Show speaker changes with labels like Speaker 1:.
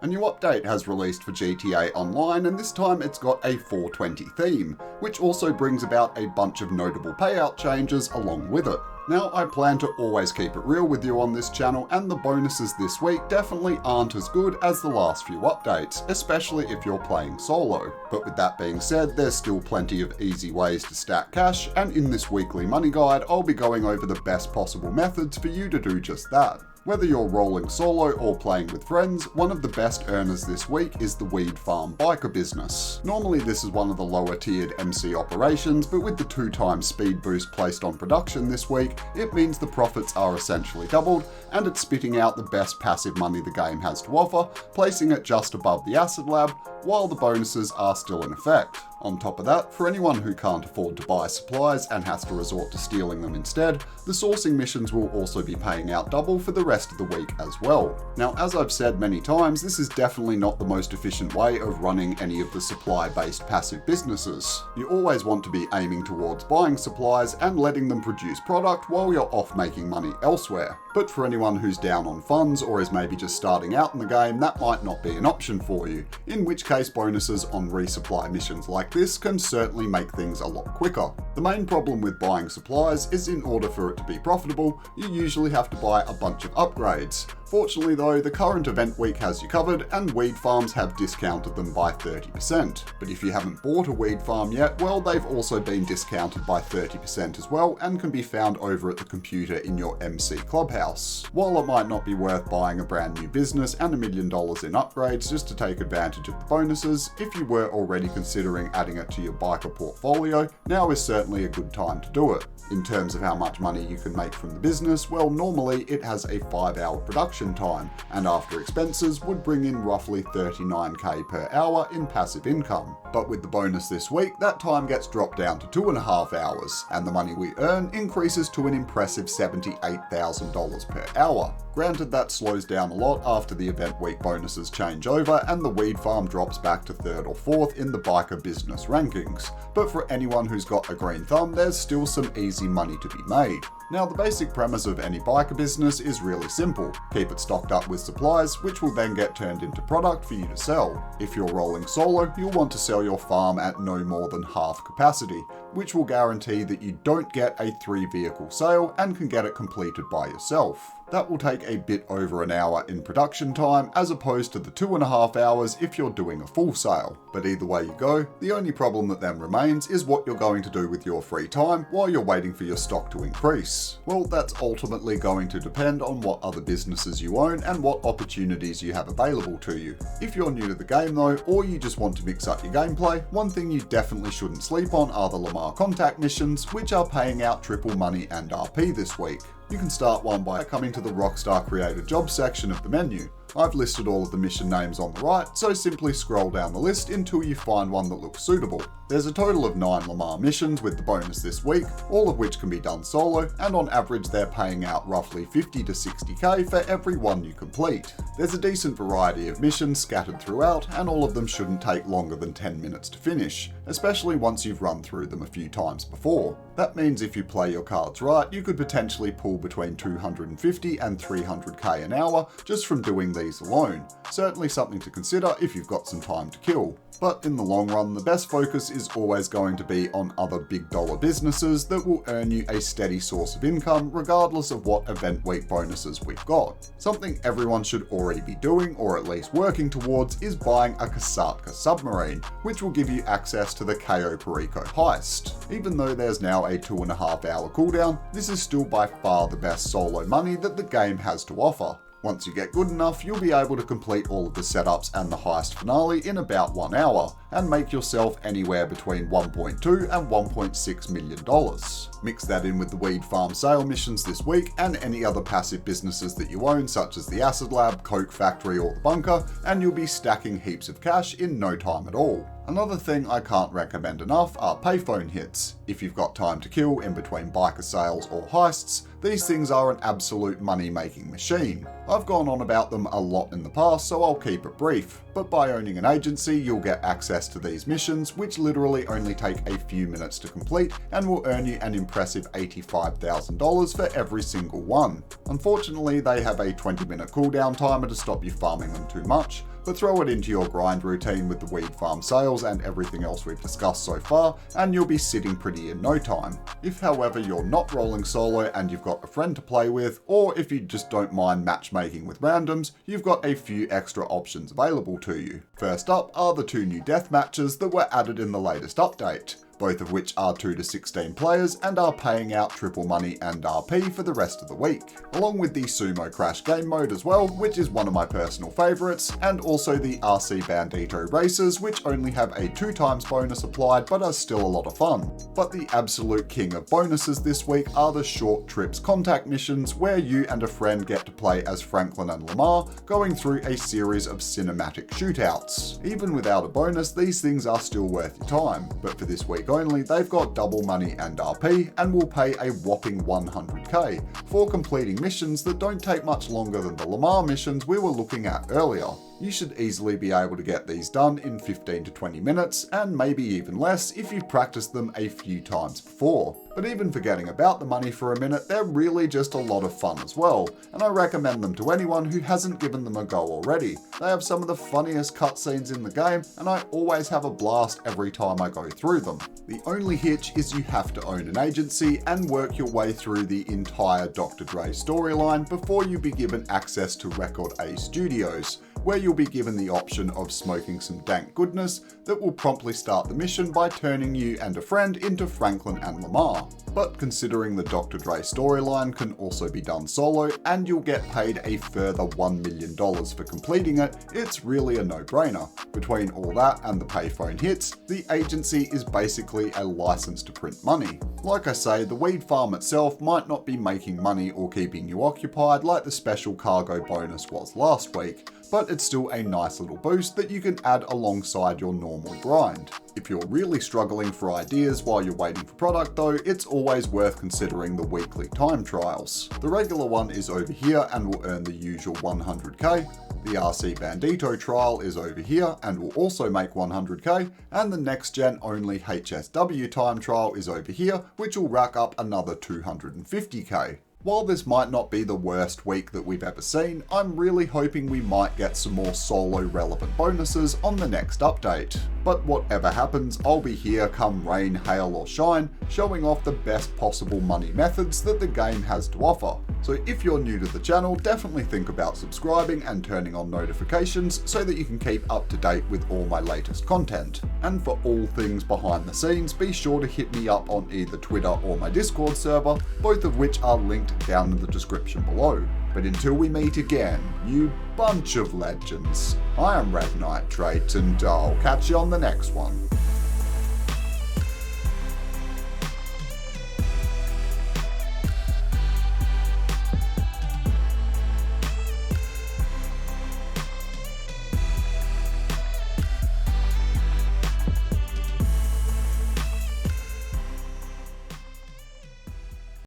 Speaker 1: A new update has released for GTA Online, and this time it's got a 420 theme, which also brings about a bunch of notable payout changes along with it. Now, I plan to always keep it real with you on this channel, and the bonuses this week definitely aren't as good as the last few updates, especially if you're playing solo. But with that being said, there's still plenty of easy ways to stack cash, and in this weekly money guide, I'll be going over the best possible methods for you to do just that. Whether you're rolling solo or playing with friends, one of the best earners this week is the weed farm biker business. Normally this is one of the lower tiered MC operations, but with the 2x speed boost placed on production this week, it means the profits are essentially doubled, and it's spitting out the best passive money the game has to offer, placing it just above the acid lab, while the bonuses are still in effect. On top of that, for anyone who can't afford to buy supplies and has to resort to stealing them instead, the sourcing missions will also be paying out double for the rest of the week as well. Now, as I've said many times, this is definitely not the most efficient way of running any of the supply-based passive businesses. You always want to be aiming towards buying supplies and letting them produce product while you're off making money elsewhere. But for anyone who's down on funds or is maybe just starting out in the game, that might not be an option for you, in which case bonuses on resupply missions like this can certainly make things a lot quicker. The main problem with buying supplies is in order for it to be profitable, you usually have to buy a bunch of upgrades. Fortunately though, the current event week has you covered, and weed farms have discounted them by 30%. But if you haven't bought a weed farm yet, well, they've also been discounted by 30% as well, and can be found over at the computer in your MC clubhouse. While it might not be worth buying a brand new business and $1 million in upgrades just to take advantage of the bonuses, if you were already considering adding it to your biker portfolio, now is certainly a good time to do it. In terms of how much money you can make from the business, well, normally it has a 5-hour production time, and after expenses would bring in roughly 39k per hour in passive income. But with the bonus this week, that time gets dropped down to 2.5 hours, and the money we earn increases to an impressive $78,000 per hour. Granted, that slows down a lot after the event week bonuses change over and the weed farm drops back to 3rd or 4th in the biker business rankings. But for anyone who's got a green thumb, there's still some easy money to be made. Now, the basic premise of any biker business is really simple. Keep it stocked up with supplies, which will then get turned into product for you to sell. If you're rolling solo, you'll want to sell your farm at no more than half capacity, which will guarantee that you don't get a 3-vehicle sale and can get it completed by yourself. That will take a bit over an hour in production time, as opposed to the 2.5 hours if you're doing a full sale. But either way you go, the only problem that then remains is what you're going to do with your free time while you're waiting for your stock to increase. Well, that's ultimately going to depend on what other businesses you own and what opportunities you have available to you. If you're new to the game though, or you just want to mix up your gameplay, one thing you definitely shouldn't sleep on are the Lamar contact missions, which are paying out triple money and RP this week. You can start one by coming to the Rockstar Created Jobs section of the menu. I've listed all of the mission names on the right, so simply scroll down the list until you find one that looks suitable. There's a total of 9 Lamar missions with the bonus this week, all of which can be done solo, and on average they're paying out roughly 50 to 60k for every one you complete. There's a decent variety of missions scattered throughout, and all of them shouldn't take longer than 10 minutes to finish, especially once you've run through them a few times before. That means if you play your cards right, you could potentially pull between 250 and 300k an hour just from doing these alone. Certainly something to consider if you've got some time to kill. But in the long run, the best focus is always going to be on other big dollar businesses that will earn you a steady source of income regardless of what event week bonuses we've got. Something everyone should already be doing, or at least working towards, is buying a Kasatka submarine, which will give you access to the Cayo Perico heist. Even though there's now a 2.5 hour cooldown, this is still by far the best solo money that the game has to offer. Once you get good enough, you'll be able to complete all of the setups and the heist finale in about 1 hour, and make yourself anywhere between $1.2 and $1.6 million. Mix that in with the weed farm sale missions this week and any other passive businesses that you own, such as the acid lab, coke factory, or the bunker, and you'll be stacking heaps of cash in no time at all. Another thing I can't recommend enough are payphone hits. If you've got time to kill in between biker sales or heists, these things are an absolute money-making machine. I've gone on about them a lot in the past, so I'll keep it brief. But by owning an agency, you'll get access to these missions, which literally only take a few minutes to complete and will earn you an impressive $85,000 for every single one. Unfortunately, they have a 20-minute cooldown timer to stop you farming them too much, but throw it into your grind routine with the weed farm sales and everything else we've discussed so far, and you'll be sitting pretty in no time. If however you're not rolling solo and you've got a friend to play with, or if you just don't mind matchmaking with randoms, you've got a few extra options available to you. First up are the 2 new death matches that were added in the latest update, both of which are 2 to 16 players and are paying out triple money and RP for the rest of the week, along with the Sumo Crash game mode as well, which is one of my personal favourites, and also the RC Bandito races, which only have a 2x bonus applied but are still a lot of fun. But the absolute king of bonuses this week are the short trips contact missions, where you and a friend get to play as Franklin and Lamar, going through a series of cinematic shootouts. Even without a bonus, these things are still worth your time, but for this week only, they've got double money and RP and will pay a whopping 100k for completing missions that don't take much longer than the Lamar missions we were looking at earlier. You should easily be able to get these done in 15 to 20 minutes, and maybe even less if you've practiced them a few times before. But even forgetting about the money for a minute, they're really just a lot of fun as well, and I recommend them to anyone who hasn't given them a go already. They have some of the funniest cutscenes in the game, and I always have a blast every time I go through them. The only hitch is you have to own an agency and work your way through the entire Dr. Dre storyline before you be given access to Record A Studios, where you'll be given the option of smoking some dank goodness that will promptly start the mission by turning you and a friend into Franklin and Lamar. But considering the Dr. Dre storyline can also be done solo, and you'll get paid a further $1 million for completing it, it's really a no-brainer. Between all that and the payphone hits, the agency is basically a license to print money. Like I say, the weed farm itself might not be making money or keeping you occupied like the special cargo bonus was last week, but it's still a nice little boost that you can add alongside your normal grind. If you're really struggling for ideas while you're waiting for product though, it's always worth considering the weekly time trials. The regular one is over here and will earn the usual 100k. The RC Bandito trial is over here and will also make 100k, and the next gen only HSW time trial is over here, which will rack up another 250k. While this might not be the worst week that we've ever seen, I'm really hoping we might get some more solo relevant bonuses on the next update. But whatever happens, I'll be here come rain, hail or shine, showing off the best possible money methods that the game has to offer. So if you're new to the channel, definitely think about subscribing and turning on notifications so that you can keep up to date with all my latest content. And for all things behind the scenes, be sure to hit me up on either Twitter or my Discord server, both of which are linked down in the description below. But until we meet again, you bunch of legends, I am Red Nitrate, and I'll catch you on the next one.